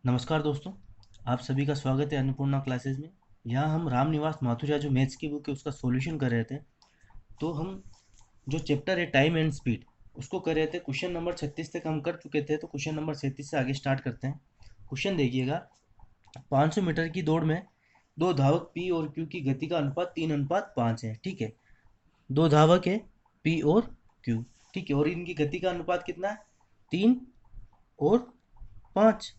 नमस्कार दोस्तों, आप सभी का स्वागत है अन्नपूर्णा क्लासेस में। यहाँ हम रामनिवास माथुरिया जो मैथ्स की बुक है उसका सॉल्यूशन कर रहे थे। तो हम जो चैप्टर है टाइम एंड स्पीड उसको कर रहे थे। क्वेश्चन नंबर 36 तक हम कर चुके थे, तो क्वेश्चन नंबर 37 से आगे स्टार्ट करते हैं। क्वेश्चन देखिएगा, 500 मीटर की दौड़ में दो धावक पी और क्यू की गति का अनुपात 3:5 है। ठीक है, दो धावक है पी और क्यू। ठीक है, और इनकी गति का अनुपात कितना है? 3 और 5।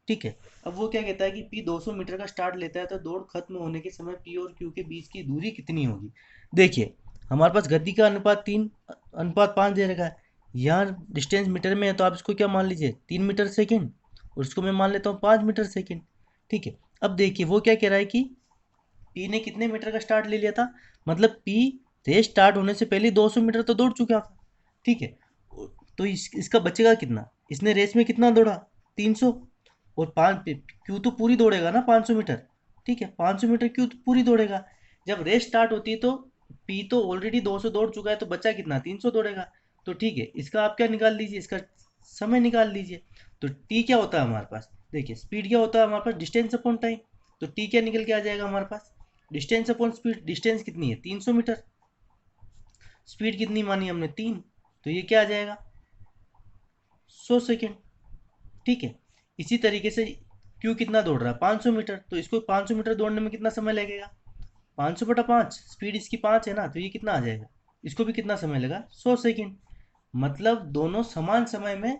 ठीक है, अब वो क्या कहता है कि पी 200 मीटर का स्टार्ट लेता है, तो दौड़ खत्म होने के समय पी और क्यू के बीच की दूरी कितनी होगी? देखिए, हमारे पास गति का अनुपात 3:5 दे रखा है। यहाँ डिस्टेंस मीटर में है, तो आप इसको क्या मान लीजिए, 3 मीटर सेकेंड, और इसको मैं मान लेता हूँ 5 मीटर सेकेंड। ठीक है, अब देखिए वो क्या कह रहा है कि पी ने कितने मीटर का स्टार्ट ले लिया था, मतलब पी रेस स्टार्ट होने से पहले 200 मीटर तो दौड़ चुका था। ठीक है, तो इसका बचेगा कितना? इसने रेस में कितना दौड़ा? 300। और 5 क्यू तो पूरी दौड़ेगा ना 500 मीटर। ठीक है, 500 मीटर क्यू तो पूरी दौड़ेगा। जब रेस स्टार्ट होती है तो पी तो ऑलरेडी 200 दौड़ चुका है, तो बचा कितना? 300 दौड़ेगा। तो ठीक है, इसका आप क्या निकाल लीजिए, इसका समय निकाल लीजिए। तो टी क्या होता है हमारे पास? देखिए, स्पीड क्या होता है हमारे पास? Distance upon time. तो टी क्या निकल के आ जाएगा हमारे पास? Distance upon speed. डिस्टेंस कितनी है? 300 मीटर। स्पीड कितनी मानी हमने? 3। तो ये क्या आ जाएगा? 100 सेकेंड। ठीक है, इसी तरीके से क्यू कितना दौड़ रहा है? 500 मीटर। तो इसको 500 मीटर दौड़ने में कितना समय लगेगा? 500/5। स्पीड इसकी 5 है ना, तो ये कितना आ जाएगा? इसको भी कितना समय लगा? 100 सेकेंड। मतलब दोनों समान समय में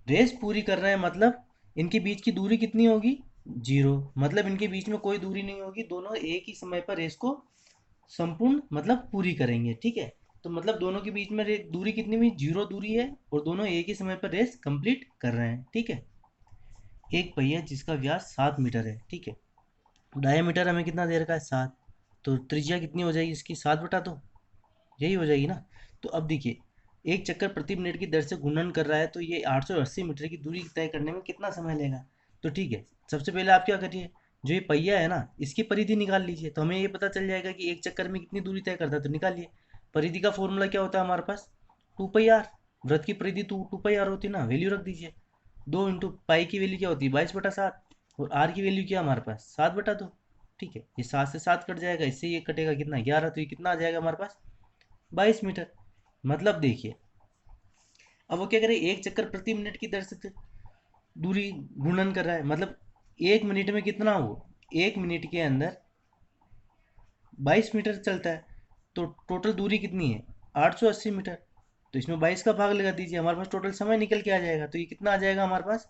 रेस पूरी कर रहे हैं, मतलब इनके बीच की दूरी कितनी होगी? 0। मतलब इनके बीच में कोई दूरी नहीं होगी, दोनों एक ही समय पर रेस को संपूर्ण मतलब पूरी करेंगे। ठीक है, तो मतलब दोनों के बीच में दूरी कितनी हुई? 0 दूरी है, और दोनों एक ही समय पर रेस कंप्लीट कर रहे हैं। ठीक है, एक पहिया जिसका व्यास 7 मीटर है। ठीक है, डायमीटर हमें कितना दे रखा है? 7। तो त्रिज्या कितनी हो जाएगी इसकी? 7/2। यही हो जाएगी ना। तो अब देखिए, एक चक्कर प्रति मिनट की दर से घूर्णन कर रहा है, तो ये 880 मीटर की दूरी तय करने में कितना समय लेगा? तो ठीक है, सबसे पहले आप क्या करिए, जो ये पहिया है ना, इसकी परिधि निकाल लीजिए, तो हमें ये पता चल जाएगा कि एक चक्कर में कितनी दूरी तय करता है। तो निकालिए, परिधि का फॉर्मूला क्या होता है हमारे पास? 2πr। वृत्त की परिधि 2πr होती है ना, वैल्यू रख दीजिए। 2 × पाई की वैल्यू क्या होती है? 22/7। और आर की वैल्यू क्या हमारे पास? 7/2। ठीक है, ये 7 से 7 कट जाएगा, इससे ये कटेगा कितना? 11। तो ये कितना आ जाएगा हमारे पास? 22 मीटर। मतलब देखिए, अब वो क्या करे, एक चक्कर प्रति मिनट की दर से दूरी घूर्णन कर रहा है, मतलब 1 मिनट में कितना? वो 1 मिनट के अंदर 22 मीटर चलता है। तो टोटल दूरी कितनी है? 880 मीटर। तो इसमें 22 का भाग लगा दीजिए, हमारे पास टोटल समय निकल के आ जाएगा। तो ये कितना आ जाएगा हमारे पास?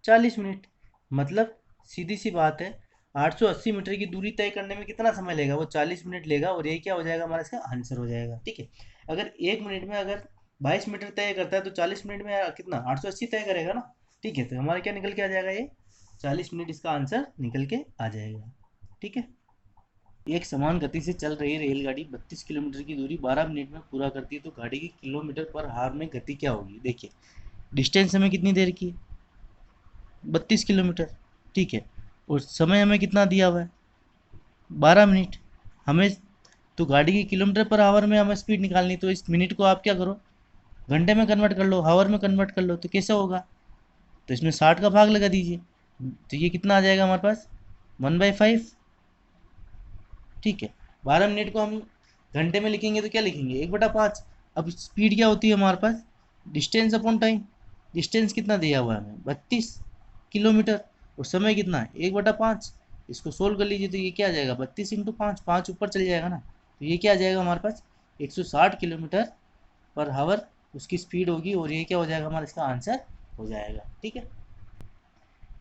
40 मिनट। मतलब सीधी सी बात है, 880 मीटर की दूरी तय करने में कितना समय लेगा? वो 40 मिनट लेगा, और ये क्या हो जाएगा हमारा? इसका आंसर हो जाएगा। ठीक है, अगर 1 मिनट में अगर 22 मीटर तय करता है, तो 40 मिनट में कितना? 880 तय करेगा ना। ठीक है, तो हमारा क्या निकल के आ जाएगा? ये 40 मिनट इसका आंसर निकल के आ जाएगा। ठीक है, एक समान गति से चल रही रेलगाड़ी 32 किलोमीटर की दूरी 12 मिनट में पूरा करती है, तो गाड़ी की किलोमीटर पर हार में गति क्या होगी? देखिए, डिस्टेंस हमें कितनी देर की है? 32 किलोमीटर। ठीक है, और समय हमें कितना दिया हुआ है? 12 मिनट। हमें तो गाड़ी की किलोमीटर पर आवर में हमें स्पीड निकालनी, तो इस मिनट को आप क्या करो, घंटे में कन्वर्ट कर लो, हावर में कन्वर्ट कर लो, तो कैसे होगा? तो इसमें 60 का भाग लगा दीजिए, तो ये कितना आ जाएगा हमारे पास? 1/5। ठीक है, 12 मिनट को हम घंटे में लिखेंगे तो क्या लिखेंगे? 1/5। अब स्पीड क्या होती है हमारे पास? Distance upon time. डिस्टेंस कितना दिया हुआ है हमें? 32 किलोमीटर। और समय कितना है? 1/5। इसको सोल्व कर लीजिए, तो ये क्या आ जाएगा? 32 × 5। 5 ऊपर चल जाएगा ना, तो ये क्या आ जाएगा हमारे पास? 160 किलोमीटर पर हावर उसकी स्पीड होगी, और ये क्या हो जाएगा हमारा? इसका आंसर हो जाएगा। ठीक है,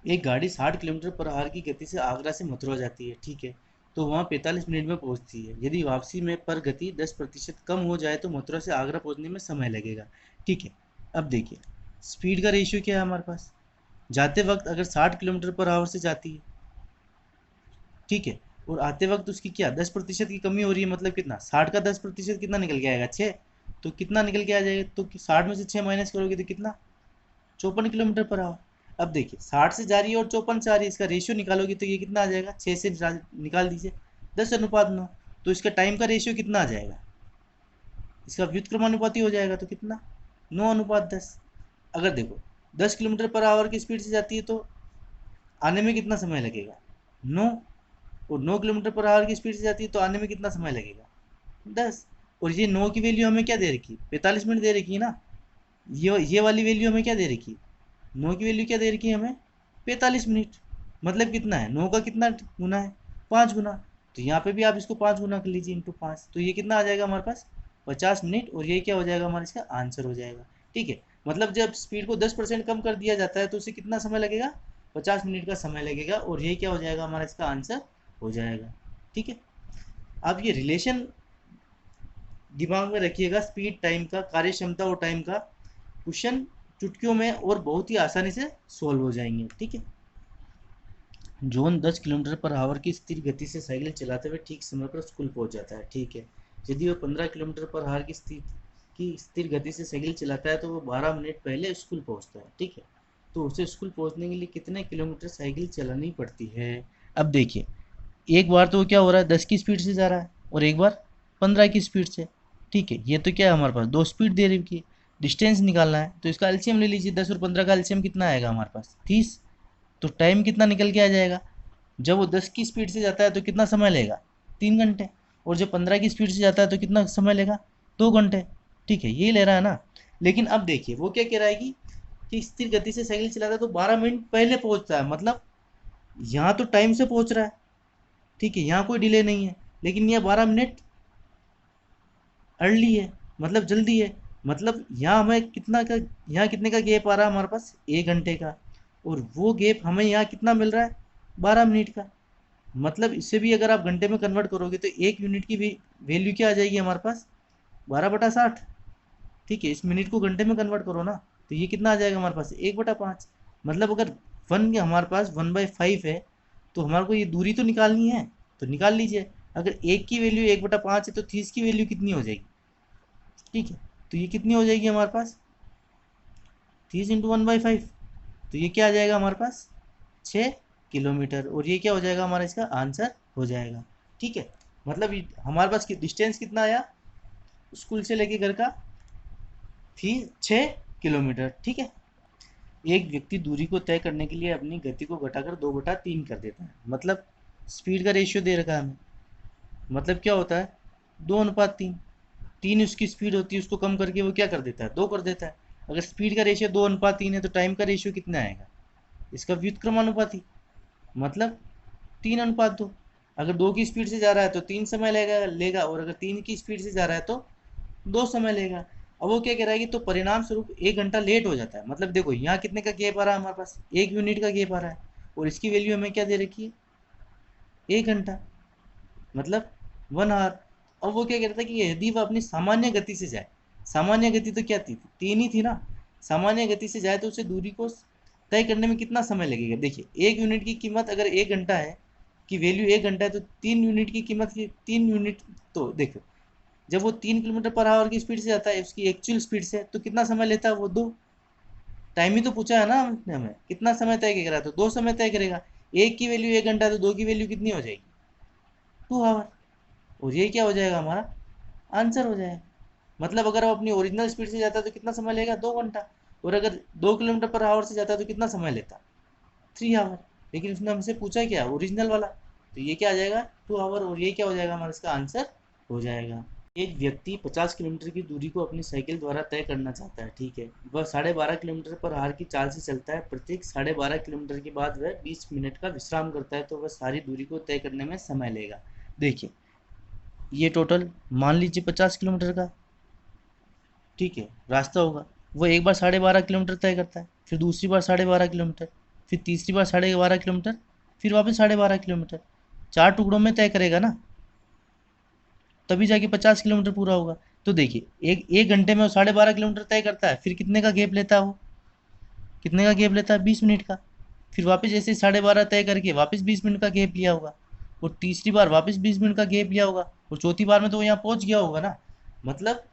एक गाड़ी 60 किलोमीटर पर आवर की गति से आगरा से मथुरा जाती है। ठीक है, तो वहाँ 45 मिनट में पहुँचती है। यदि वापसी में पर गति 10% कम हो जाए, तो मथुरा से आगरा पहुँचने में समय लगेगा। ठीक है, अब देखिए, स्पीड का रेशियो क्या है हमारे पास? जाते वक्त अगर 60 किलोमीटर पर आवर से जाती है, ठीक है, और आते वक्त उसकी क्या 10% की कमी हो रही है, मतलब कितना? 60 का 10% कितना निकल के आएगा? 6। तो कितना निकल के आ जाएगा? तो 60 में से 6 माइनस करोगे तो कितना? 54 किलोमीटर पर आवर। अब देखिए, 60 से जा रही है और 54 से आ रही है, इसका रेशियो निकालोगे तो ये कितना आ जाएगा? 6 से निकाल दीजिए, 10:9। तो इसका टाइम का रेशियो कितना आ जाएगा? इसका व्युत्क्रमानुपाती हो जाएगा, तो कितना? 9:10। अगर देखो 10 किलोमीटर पर आवर की स्पीड से जाती है, तो आने में कितना समय लगेगा? 9। और 9 किलोमीटर पर आवर की स्पीड से जाती है तो आने में कितना समय लगेगा? 10। और ये 9 की वैल्यू हमें क्या दे रखी? 45 मिनट दे रखी है ना। ये वाली वैल्यू हमें क्या दे रखी? 9 की वैल्यू क्या दे रखी है हमें? 45 मिनट। मतलब कितना है? 9 का कितना गुना है? 5 गुना। तो यहाँ पे भी आप इसको 5 गुना कर लीजिए, इंटू 5। तो ये कितना आ जाएगा हमारे पास? 50 मिनट। और ये क्या हो जाएगा हमारा? इसका आंसर हो जाएगा। ठीक है, मतलब जब स्पीड को 10% कम कर दिया जाता है तो उसे कितना समय लगेगा? 50 मिनट का समय लगेगा। और ये क्या हो जाएगा हमारा? इसका आंसर हो जाएगा। ठीक है, आप ये रिलेशन दिमाग में रखिएगा, स्पीड टाइम का, कार्य क्षमता और टाइम का। क्वेश्चन चुटकियों में और बहुत ही आसानी से सॉल्व हो जाएंगे। ठीक है, जॉन 10 किलोमीटर पर आवर की स्थिर गति से साइकिल चलाते हुए ठीक समय पर स्कूल पहुंच जाता है। ठीक है, यदि वह 15 किलोमीटर पर आवर की स्थिर गति से साइकिल चलाता है तो वो 12 मिनट पहले स्कूल पहुंचता है। ठीक है, तो उसे स्कूल पहुंचने के लिए कितने किलोमीटर साइकिल चलानी पड़ती है? अब देखिए, एक बार तो क्या हो रहा है, 10 की स्पीड से जा रहा है और एक बार 15 की स्पीड से। ठीक है, ये तो क्या है हमारे पास? दो स्पीड दे रही है, डिस्टेंस निकालना है तो इसका एलसीएम ले लीजिए। 10 और 15 का एलसीएम कितना आएगा हमारे पास? 30। तो टाइम कितना निकल के आ जाएगा? जब वो 10 की स्पीड से जाता है तो कितना समय लेगा? 3 घंटे। और जब 15 की स्पीड से जाता है तो कितना समय लेगा? 2 घंटे। ठीक है, ये ले रहा है ना। लेकिन अब देखिए वो क्या कह रहा है कि स्थिर गति से साइकिल चलाता है तो 12 मिनट पहले पहुंचता है। मतलब यहाँ तो टाइम से पहुंच रहा है। ठीक है, यहाँ कोई डिले नहीं है, लेकिन यह 12 मिनट अर्ली है, मतलब जल्दी है। मतलब यहाँ हमें कितना का, यहाँ कितने का गैप आ रहा है हमारे पास? 1 घंटे का। और वो गैप हमें यहाँ कितना मिल रहा है? 12 मिनट का। मतलब इससे भी अगर आप घंटे में कन्वर्ट करोगे तो 1 यूनिट की भी वैल्यू क्या आ जाएगी हमारे पास? 12/60। ठीक है, इस मिनट को घंटे में कन्वर्ट करो ना, तो ये कितना आ जाएगा हमारे पास? 1/5। मतलब अगर वन हमारे पास 1/5 है तो हमारे को ये दूरी तो निकालनी है, तो निकाल लीजिए। अगर एक की वैल्यू 1/5 है तो 30 की वैल्यू कितनी हो जाएगी? ठीक है, तो ये कितनी हो जाएगी हमारे पास? 30 इंटू 1/5। तो ये क्या आ जाएगा हमारे पास? 6 किलोमीटर। और ये क्या हो जाएगा हमारा? इसका आंसर हो जाएगा। ठीक है, मतलब हमारे पास डिस्टेंस कितना आया स्कूल से लेके घर का? 6 किलोमीटर। ठीक है, एक व्यक्ति दूरी को तय करने के लिए अपनी गति को घटाकर 2/3 कर देता है। मतलब स्पीड का रेशियो दे रखा है हमें। मतलब क्या होता है? 2:3। 3 उसकी स्पीड होती है, उसको कम करके वो क्या कर देता है? 2 कर देता है। अगर स्पीड का रेशियो 2:3 है तो टाइम का रेशियो कितना आएगा? इसका व्युत्क्रमानुपाती, मतलब 3:2। अगर 2 की स्पीड से जा रहा है तो 3 समय लेगा और अगर 3 की स्पीड से जा रहा है तो 2 समय लेगा। अब वो क्या कह रहा है कि तो परिणाम स्वरूप 1 घंटा लेट हो जाता है। मतलब देखो यहाँ कितने का गैप आ रहा है हमारे पास? 1 यूनिट का गैप आ रहा है। और इसकी वैल्यू हमें क्या दे रखी है? 1 घंटा, मतलब 1 आवर। अब वो क्या कह रहा था कि यदि वह अपनी सामान्य गति से जाए, सामान्य गति तो क्या थी? 3 ही थी ना। सामान्य गति से जाए तो उसे दूरी को तय करने में कितना समय लगेगा? देखिए 1 यूनिट की कीमत अगर 1 घंटा है, की वैल्यू 1 घंटा है, तो 3 यूनिट की कीमत की 3 यूनिट। तो देखो जब वो 3 किलोमीटर पर आवर की स्पीड से जाता है उसकी एक्चुअल स्पीड से, तो कितना समय लेता है वो? 2। टाइम ही तो पूछा है ना हमने, हमें कितना समय तय करेगा? तो 2 समय तय करेगा। एक की वैल्यू 1 घंटा तो 2 की वैल्यू कितनी हो जाएगी? 2 आवर। और ये क्या हो जाएगा हमारा? आंसर हो जाएगा। मतलब अगर वो अपनी ओरिजिनल स्पीड से जाता है तो कितना समय लेगा? 2 घंटा। और अगर 2 किलोमीटर पर आवर से जाता है तो कितना समय लेता? 3 आवर। लेकिन उसने हमसे पूछा क्या? ओरिजिनल वाला। तो ये क्या आ जाएगा? 2 आवर। और ये क्या हो जाएगा हमारा? इसका आंसर हो जाएगा। एक व्यक्ति 50 किलोमीटर की दूरी को अपनी साइकिल द्वारा तय करना चाहता है। ठीक है, वह 12.5 किलोमीटर पर आवर की चाल से चलता है। प्रत्येक 12.5 किलोमीटर के बाद वह 20 मिनट का विश्राम करता है, तो वह सारी दूरी को तय करने में समय लेगा। देखिए ये टोटल मान लीजिए 50 किलोमीटर का, ठीक है, रास्ता होगा। वो एक बार 12.5 किलोमीटर तय करता है, फिर दूसरी बार 12.5 किलोमीटर, फिर तीसरी बार 12.5 किलोमीटर, फिर वापस 12.5 किलोमीटर। 4 टुकड़ों में तय करेगा ना, तभी जाके 50 किलोमीटर पूरा होगा। तो देखिए एक एक घंटे में वो 12.5 किलोमीटर तय करता है, फिर कितने का गैप लेता है वो? कितने का गैप लेता है? 20 मिनट का। फिर वापस जैसे 12.5 तय करके वापस 20 मिनट का गैप लिया होगा, और तीसरी बार वापस 20 मिनट का गैप लिया होगा, और चौथी बार में तो वो यहाँ पहुँच गया होगा ना। मतलब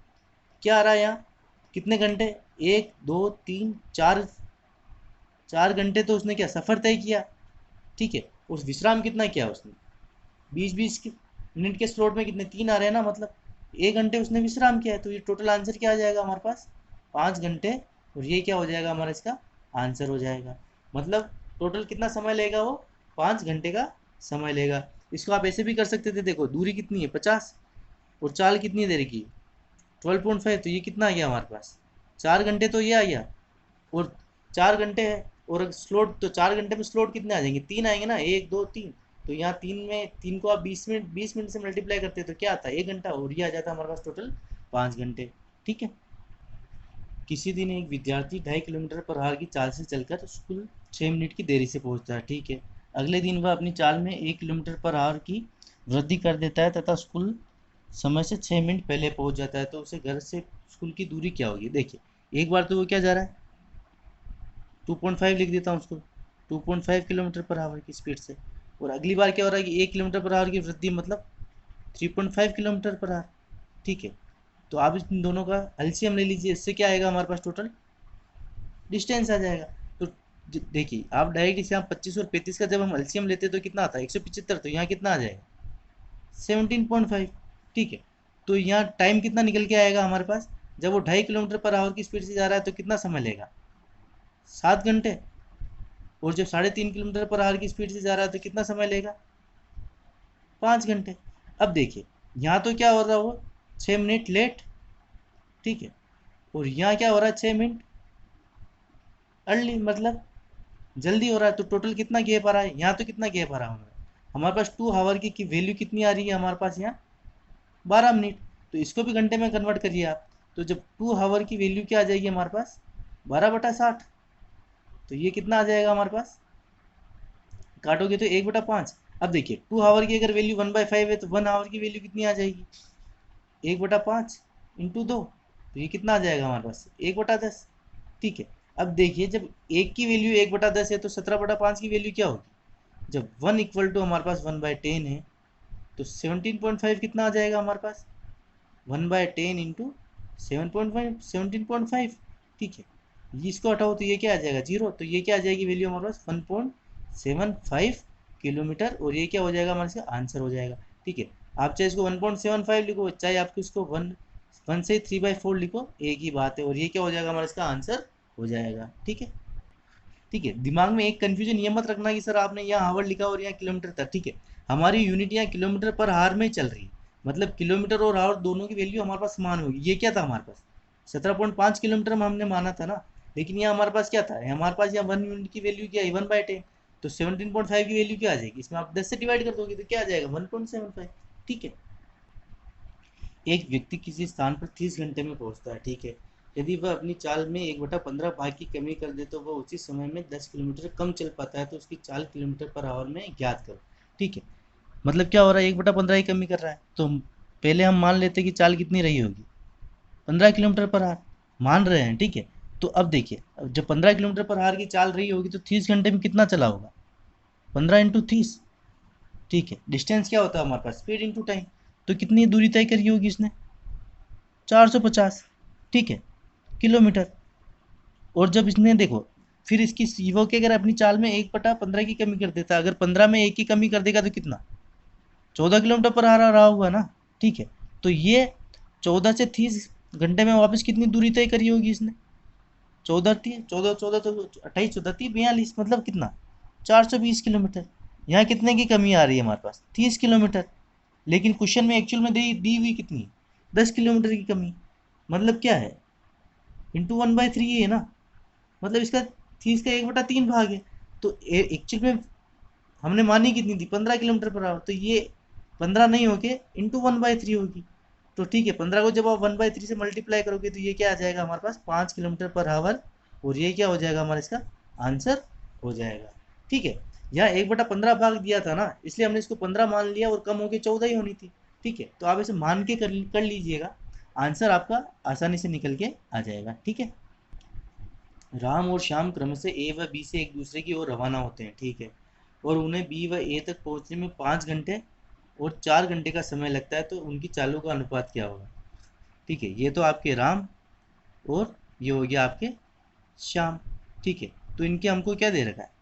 क्या आ रहा है यहाँ? कितने घंटे? 1 2 3 4, 4 घंटे तो उसने क्या सफ़र तय किया। ठीक है, उस विश्राम कितना किया उसने? 20-20 मिनट के स्लॉट में कितने? 3 आ रहे हैं ना। मतलब 1 घंटे उसने विश्राम किया है। तो ये टोटल आंसर क्या आ जाएगा हमारे पास? 5 घंटे। और ये क्या हो जाएगा हमारा? इसका आंसर हो जाएगा। मतलब टोटल कितना समय लेगा वो, 5 घंटे का समय लेगा। इसको आप ऐसे भी कर सकते थे, देखो दूरी कितनी है 50 और चाल कितनी देर की 12.5, तो ये कितना आ गया हमारे पास 4 घंटे, तो ये आ गया। और 4 घंटे है और स्लोट, तो 4 घंटे में स्लोट कितने आ जाएंगे, 3 आएंगे ना, 1 2 3। तो यहाँ 3 को आप 20 मिनट से मल्टीप्लाई करते तो क्या आता है 1 घंटा, और ये आ जाता है हमारे पास टोटल 5 घंटे। ठीक है। किसी दिन एक विद्यार्थी 2.5 किलोमीटर पर आवर की चाल से चलकर स्कूल 6 मिनट की देरी से पहुंचता है। ठीक है। अगले दिन वह अपनी चाल में 1 किलोमीटर पर आवर की वृद्धि कर देता है तथा स्कूल समय से 6 मिनट पहले पहुंच जाता है। तो उसे घर से स्कूल की दूरी क्या होगी, देखिए एक बार तो वो क्या जा रहा है 2.5 लिख देता हूँ उसको, 2.5 किलोमीटर पर आवर की स्पीड से। और अगली बार क्या हो रहा है कि 1 किलोमीटर पर आवर की वृद्धि, मतलब 3.5 किलोमीटर पर आवर। ठीक है। तो आप इन दोनों का एलसीएम ले लीजिए, इससे क्या आएगा हमारे पास टोटल डिस्टेंस आ जाएगा। तो देखिए आप डायरेक्ट इसे आप 25 और 35 का जब हम एलसीएम लेते हैं तो कितना आता है 175, तो यहाँ कितना आ जाएगा 17.5। ठीक है। तो यहाँ टाइम कितना निकल के आएगा हमारे पास, जब वो 2.5 किलोमीटर पर आवर की स्पीड से जा रहा है तो कितना समय लेगा 7 घंटे। और जब 3.5 किलोमीटर पर आवर की स्पीड से जा रहा है तो कितना समय लेगा 5 घंटे। अब देखिए यहाँ तो क्या हो रहा है वो 6 मिनट लेट। ठीक है। और यहाँ क्या हो रहा है 6 मिनट अर्ली, मतलब जल्दी हो रहा है। तो टोटल कितना गैप आ रहा है, यहाँ तो कितना गैप आ रहा है हमारे पास 2 आवर की वैल्यू कितनी आ रही है हमारे पास यहाँ 12 मिनट। तो इसको भी घंटे में कन्वर्ट करिए आप, तो जब 2 आवर की वैल्यू क्या आ जाएगी हमारे पास 12/60। तो ये कितना आ जाएगा हमारे पास, काटोगे तो 1/5। अब देखिए 2 आवर की अगर वैल्यू 1/5 है तो 1 आवर की वैल्यू कितनी आ जाएगी 1/5 इंटू 2। तो ये कितना आ जाएगा हमारे पास 1/10। ठीक है। अब देखिए जब एक की वैल्यू 1/10 है तो 17/5 की वैल्यू क्या होगी, जब 1 इक्वल टू हमारे पास 1/10 है तो 17.5 कितना आ जाएगा हमारे पास 1/10 इंटू 17.5। ठीक है। इसको हटाओ तो ये क्या आ जाएगा 0, तो ये क्या आ जाएगी वैल्यू हमारे पास 1.75 किलोमीटर, और ये क्या हो जाएगा हमारे इसका आंसर हो जाएगा। ठीक है। आप चाहे इसको 1.75 लिखो, चाहे आपको इसको 1 से 3/4 लिखो, एक ही बात है, और ये क्या हो जाएगा हमारा इसका आंसर हो जाएगा। ठीक है। ठीक है। दिमाग में एक कंफ्यूजन ये मत रखना कि सर आपने यहाँ आवर लिखा और यहाँ किलोमीटर था। ठीक है। हमारी यूनिट यहाँ किलोमीटर पर आवर में चल रही है, मतलब किलोमीटर और आवर दोनों की वैल्यू हमारे पास समान होगी। ये क्या था हमारे पास 17.5 किलोमीटर में हमने माना था ना, लेकिन यहाँ हमारे पास क्या था, हमारे पास यहाँ 1 यूनिट की वैल्यू क्या है 1/10। तो 17.5 की वैल्यू क्या आ जाएगी, इसमें आप 10 से डिवाइड कर दोगे तो क्या आ जाएगा 1.75। ठीक है। एक व्यक्ति किसी स्थान पर 30 घंटे में पहुंचता है। ठीक है। यदि वह अपनी चाल में 1/15 भाग की कमी कर दे तो वह उसी समय में 10 किलोमीटर कम चल पाता है। तो उसकी चाल किलोमीटर पर आवर में ज्ञात करो। ठीक है। मतलब क्या हो रहा है 1/15 की कमी कर रहा है, तो पहले हम मान लेते कि चाल कितनी रही होगी 15 किलोमीटर पर आवर, मान रहे हैं। ठीक है। तो अब देखिए जब 15 किलोमीटर पर आवर की चाल रही होगी तो 30 घंटे में कितना चला होगा 15 × 30। ठीक है। डिस्टेंस क्या होता है हमारे पास स्पीड इंटू टाइम, तो कितनी दूरी तय करी होगी इसने 450। ठीक है किलोमीटर। और जब इसने देखो फिर इसकी वो क्या, अगर अपनी चाल में 1/15 की कमी कर देता, अगर 15 में 1 की कमी कर देगा तो कितना 14 किलोमीटर पर आ रहा होगा ना। ठीक है। तो ये 14 से 30 घंटे में वापस कितनी दूरी तय करी होगी इसने 14 तो 28 14 30 42, मतलब कितना 420 किलोमीटर। यहाँ कितने की कमी आ रही है हमारे पास 30 किलोमीटर, लेकिन क्वेश्चन में एक्चुअल में दी हुई कितनी 10 किलोमीटर की कमी। मतलब क्या है इंटू 1/3 है ना, मतलब इसका 30 का 1/3 भाग है। तो एक्चुअल में हमने मानी कितनी थी 15 किलोमीटर पर आवर, तो ये 15 नहीं होके इंटू 1/3 होगी। तो ठीक है 15 को जब आप 1/3 से मल्टीप्लाई करोगे तो ये क्या आ जाएगा हमारे पास 5 किलोमीटर पर आवर, और ये क्या हो जाएगा हमारा इसका आंसर हो जाएगा। ठीक है। यहाँ 1/15 भाग दिया था ना, इसलिए हमने इसको 15 मान लिया और कम होके 14 ही होनी थी। ठीक है। तो आप इसे मान के कर लीजिएगा, आंसर आपका आसानी से निकल के आ जाएगा। ठीक है। राम और श्याम क्रमशः ए व बी से एक दूसरे की ओर रवाना होते हैं। ठीक है। और उन्हें बी व ए तक पहुंचने में 5 घंटे और 4 घंटे का समय लगता है। तो उनकी चालों का अनुपात क्या होगा। ठीक है। ये तो आपके राम और ये हो गया आपके श्याम। ठीक है। तो इनके हमको क्या दे रखा है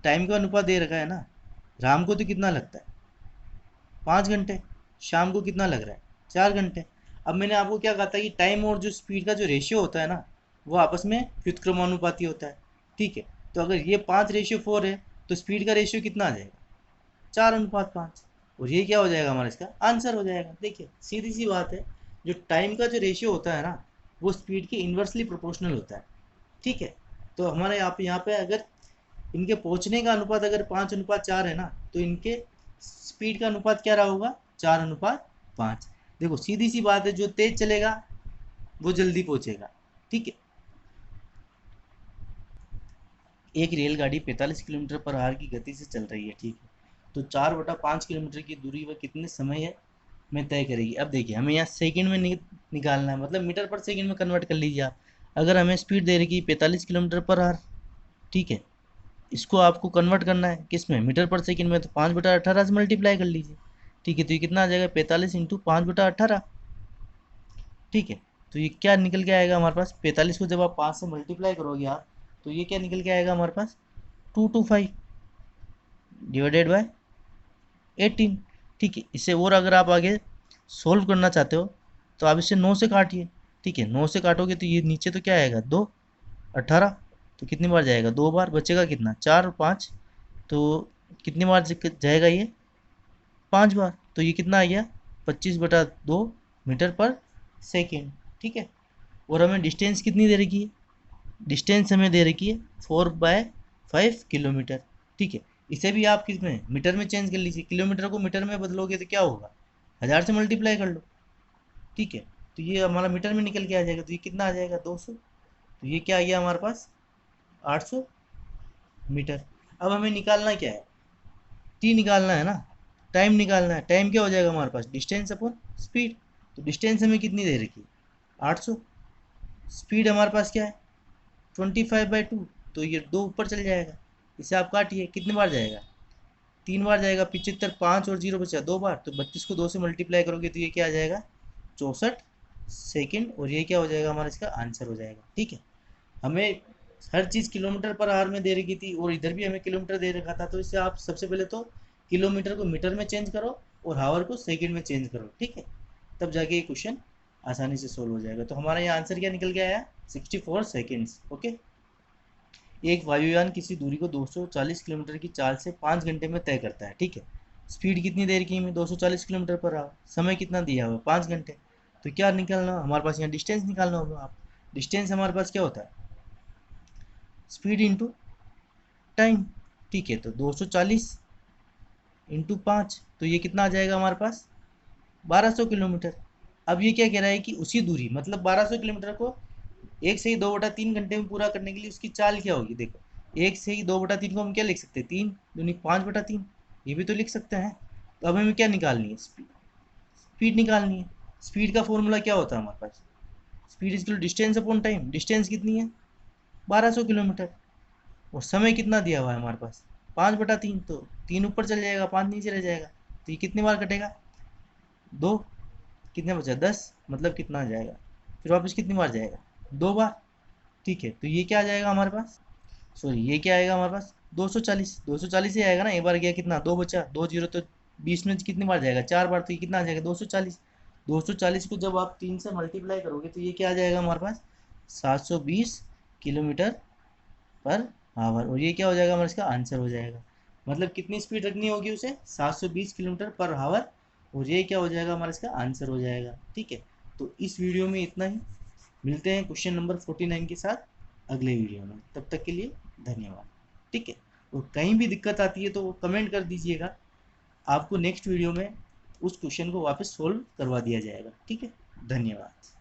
टाइम का अनुपात दे रखा है ना। राम को तो कितना लगता है 5 घंटे, शाम को कितना लग रहा है 4 घंटे। अब मैंने आपको क्या कहा था कि टाइम और जो स्पीड का जो रेशियो होता है ना वो आपस में व्युत्क्रमानुपाती होता है। ठीक है। तो अगर ये 5:4 है तो स्पीड का रेशियो कितना आ जाएगा, 4:5। और ये क्या हो जाएगा हमारा इसका आंसर हो जाएगा। देखिए सीधी सी बात है, जो टाइम का जो रेशियो होता है ना वो स्पीड के इन्वर्सली प्रोपोर्शनल होता है। ठीक है, तो हमारे यहाँ पे अगर इनके पहुंचने का अनुपात अगर 5:4 है ना, तो इनके स्पीड का अनुपात क्या रहा होगा, 4:5। देखो सीधी सी बात है, जो तेज चलेगा वो जल्दी पहुंचेगा। ठीक है, एक रेलगाड़ी 45 किलोमीटर पर आवर की गति से चल रही है। ठीक है, तो 4/5 किलोमीटर की दूरी वह कितने समय में तय करेगी। अब देखिए हमें यहाँ सेकंड में निकालना है, मतलब मीटर पर सेकंड में कन्वर्ट कर लीजिए आप। अगर हमें स्पीड दे रही 45 किलोमीटर पर आवर, ठीक है, इसको आपको कन्वर्ट करना है किस में, मीटर पर सेकंड में, तो 5/18 से मल्टीप्लाई कर लीजिए। ठीक है, तो ये कितना आ जाएगा, 45 इंटू 5/18। ठीक है, तो ये क्या निकल के आएगा हमारे पास, 45 को जब आप 5 से मल्टीप्लाई करोगे आप, तो ये क्या निकल के आएगा हमारे पास, 225 डिवाइडेड बाय 18। ठीक है, इसे और अगर आप आगे सोल्व करना चाहते हो तो आप इसे 9 से काटिए। ठीक है, 9 से काटोगे तो ये नीचे तो क्या आएगा, 2 18, तो कितनी बार जाएगा, 2 बार, बचेगा कितना, 4 और 5, तो कितनी बार जाएगा ये, 5 बार। तो ये कितना आ गया, 25/2 मीटर पर सेकेंड। ठीक है, और हमें डिस्टेंस कितनी दे रखी है, डिस्टेंस हमें दे रखी है 4/5 किलोमीटर। ठीक है, इसे भी आप किस में, मीटर में चेंज कर लीजिए। किलोमीटर को मीटर में बदलोगे तो क्या होगा, 1000 से मल्टीप्लाई कर लो। ठीक है, तो ये हमारा मीटर में निकल के आ जाएगा, तो ये कितना आ जाएगा, 200। तो ये क्या आ गया हमारे पास, 800 मीटर। अब हमें निकालना क्या है, टी निकालना है ना, टाइम निकालना है। टाइम क्या हो जाएगा हमारे पास, डिस्टेंस अपॉन स्पीड। तो डिस्टेंस हमें कितनी दे रखी है, 800। स्पीड हमारे पास क्या है, 25/2, तो ये 2 ऊपर चल जाएगा। इसे आप काटिए, कितनी बार जाएगा, 3 बार जाएगा। 75, 5 और 0 बचा 2 बार, तो 32 को 2 से मल्टीप्लाई करोगे तो ये क्या आ जाएगा, 64 सेकेंड। और ये क्या हो जाएगा हमारा इसका आंसर हो जाएगा। ठीक है, हमें हर चीज़ किलोमीटर पर आवर में दे रखी थी और इधर भी हमें किलोमीटर दे रखा था, तो इससे आप सबसे पहले तो किलोमीटर को मीटर में चेंज करो और हावर को सेकेंड में चेंज करो। ठीक है, तब जाके ये क्वेश्चन आसानी से सोल्व हो जाएगा। तो हमारा यहाँ आंसर क्या निकल के आया, 64 सेकेंड्स। ओके, एक वायुयान किसी दूरी को 240 किलोमीटर की चाल से 5 घंटे में तय करता है। ठीक है, स्पीड कितनी देर की है, 240 किलोमीटर पर आवर, समय कितना दिया हुआ, 5 घंटे। तो क्या निकालना हमारे पास, यहाँ डिस्टेंस निकालना होगा। आप डिस्टेंस हमारे पास क्या होता है, स्पीड इंटू टाइम। ठीक है, तो 240 इंटू 5, तो ये कितना आ जाएगा हमारे पास, 1200 किलोमीटर। अब ये क्या कह रहा है कि उसी दूरी, मतलब 1200 किलोमीटर को 1 से ही 2/3 घंटे में पूरा करने के लिए उसकी चाल क्या होगी। देखो 1 से ही 2/3 को हम क्या लिख सकते हैं, 3 दूनी 5/3, ये भी तो लिख सकते हैं। तो अब हमें क्या निकालनी है, स्पीड निकालनी है। स्पीड का फॉर्मूला क्या होता है हमारे पास, speed is equal distance upon time. Distance कितनी है, 1200 किलोमीटर, और समय कितना दिया हुआ है हमारे पास, 5/3, तो 3 ऊपर चल जाएगा, 5 नीचे रह जाएगा। तो ये कितनी बार कटेगा, 2, कितने बचा, 10, मतलब कितना आ जाएगा, फिर वापस कितनी बार जाएगा, 2 बार। ठीक है, तो ये क्या आ जाएगा हमारे पास, सॉरी ये क्या आएगा हमारे पास, 240। 240 ही आएगा ना, एक बार गया कितना, 2 बचा, 2 जीरो, तो 20 में कितनी बार जाएगा, 4 बार, तो ये कितना आ जाएगा, 240। 240 को जब आप 3 से मल्टीप्लाई करोगे तो ये क्या आ जाएगा हमारे पास, 720 किलोमीटर पर आवर। और ये क्या हो जाएगा हमारा इसका आंसर हो जाएगा। मतलब कितनी स्पीड रखनी होगी उसे, 720 किलोमीटर पर आवर, और ये क्या हो जाएगा हमारा इसका आंसर हो जाएगा। ठीक है, तो इस वीडियो में इतना ही, मिलते हैं क्वेश्चन नंबर 49 के साथ अगले वीडियो में। तब तक के लिए धन्यवाद। ठीक है, और कहीं भी दिक्कत आती है तो कमेंट कर दीजिएगा, आपको नेक्स्ट वीडियो में उस क्वेश्चन को वापस सोल्व करवा दिया जाएगा। ठीक है, धन्यवाद।